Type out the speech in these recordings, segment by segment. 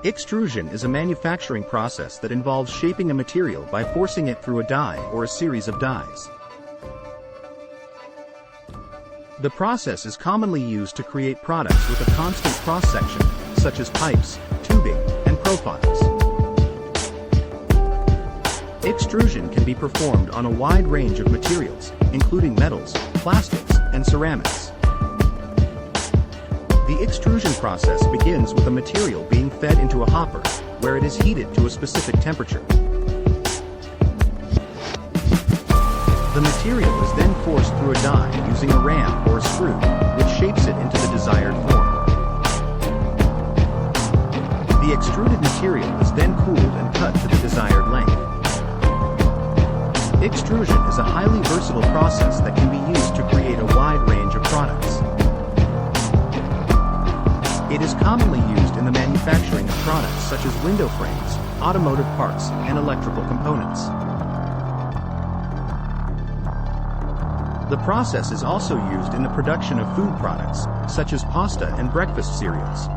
Extrusion is a manufacturing process that involves shaping a material by forcing it through a die or a series of dies. The process is commonly used to create products with a constant cross-section, such as pipes, tubing, and profiles. Extrusion can be performed on a wide range of materials, including metals, plastics, and ceramics. The extrusion process begins with a material being fed into a hopper, where it is heated to a specific temperature. The material is then forced through a die using a ram or a screw, which shapes it into the desired form. The extruded material is then cooled and cut to the desired length. Extrusion is a highly versatile process that can be used to create a wide range of products. It is commonly used in the manufacturing of products such as window frames, automotive parts, and electrical components. The process is also used in the production of food products, such as pasta and breakfast cereals.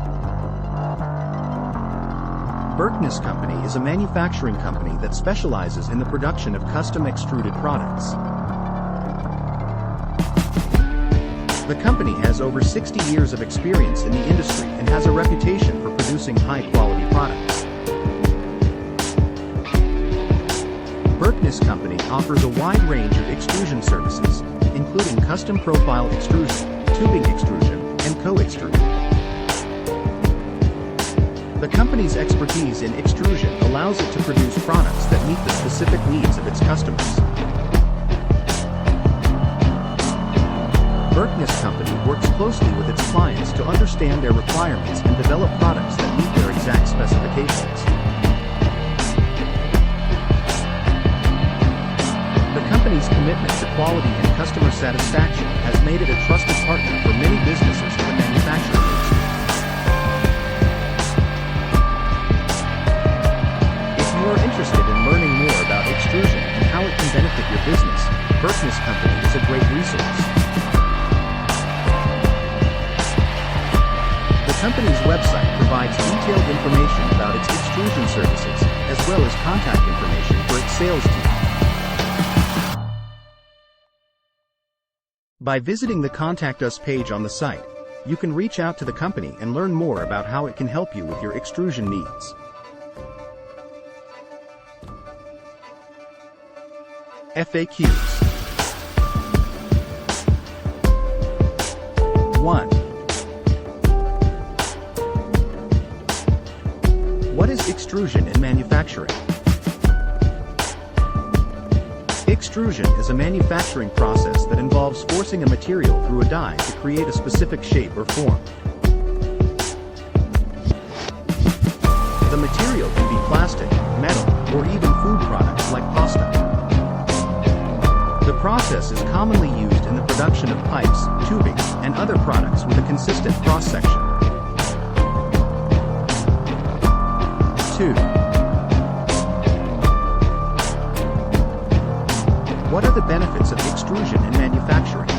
Berkness Company is a manufacturing company that specializes in the production of custom extruded products. The company has over 60 years of experience in the industry and has a reputation for producing high-quality products. Berkness Company offers a wide range of extrusion services, including custom profile extrusion, tubing extrusion, and co-extrusion. The company's expertise in extrusion allows it to produce products that meet the specific needs of its customers. Berkness Company works closely with its clients to understand their requirements and develop products that meet their exact specifications. The company's commitment to quality and customer satisfaction has made it a trusted partner for many businesses in the manufacturing industry. If you are interested in learning more about extrusion and how it can benefit your business, Berkness Company is a great resource. The company's website provides detailed information about its extrusion services, as well as contact information for its sales team. By visiting the Contact Us page on the site, you can reach out to the company and learn more about how it can help you with your extrusion needs. FAQs. 1. What is extrusion in manufacturing? Extrusion is a manufacturing process that involves forcing a material through a die to create a specific shape or form. The material can be plastic, metal, or even food products like pasta. The process is commonly used in the production of pipes, tubing, and other products with a consistent cross-section. 2. What are the benefits of extrusion in manufacturing?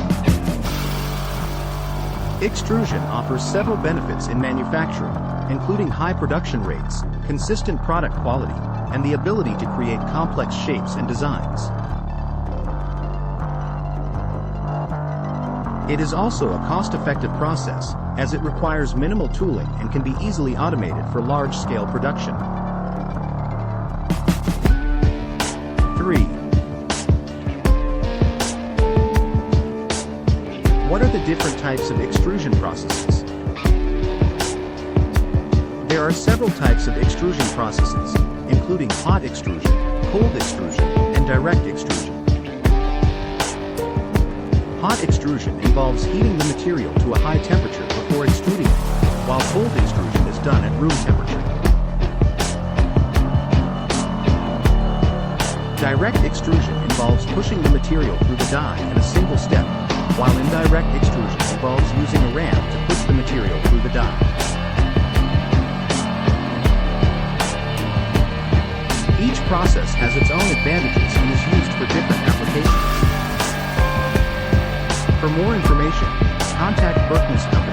Extrusion offers several benefits in manufacturing, including high production rates, consistent product quality, and the ability to create complex shapes and designs. It is also a cost-effective process, as it requires minimal tooling and can be easily automated for large-scale production. 3. What are the different types of extrusion processes? There are several types of extrusion processes, including hot extrusion, cold extrusion, and direct extrusion. Hot extrusion involves heating the material to a high temperature before extruding it, while cold extrusion is done at room temperature. Direct extrusion involves pushing the material through the die in a single step, while indirect extrusion involves using a ram to push the material through the die. Each process has its own advantages and is used for different applications. For more information, contact Berkness Company.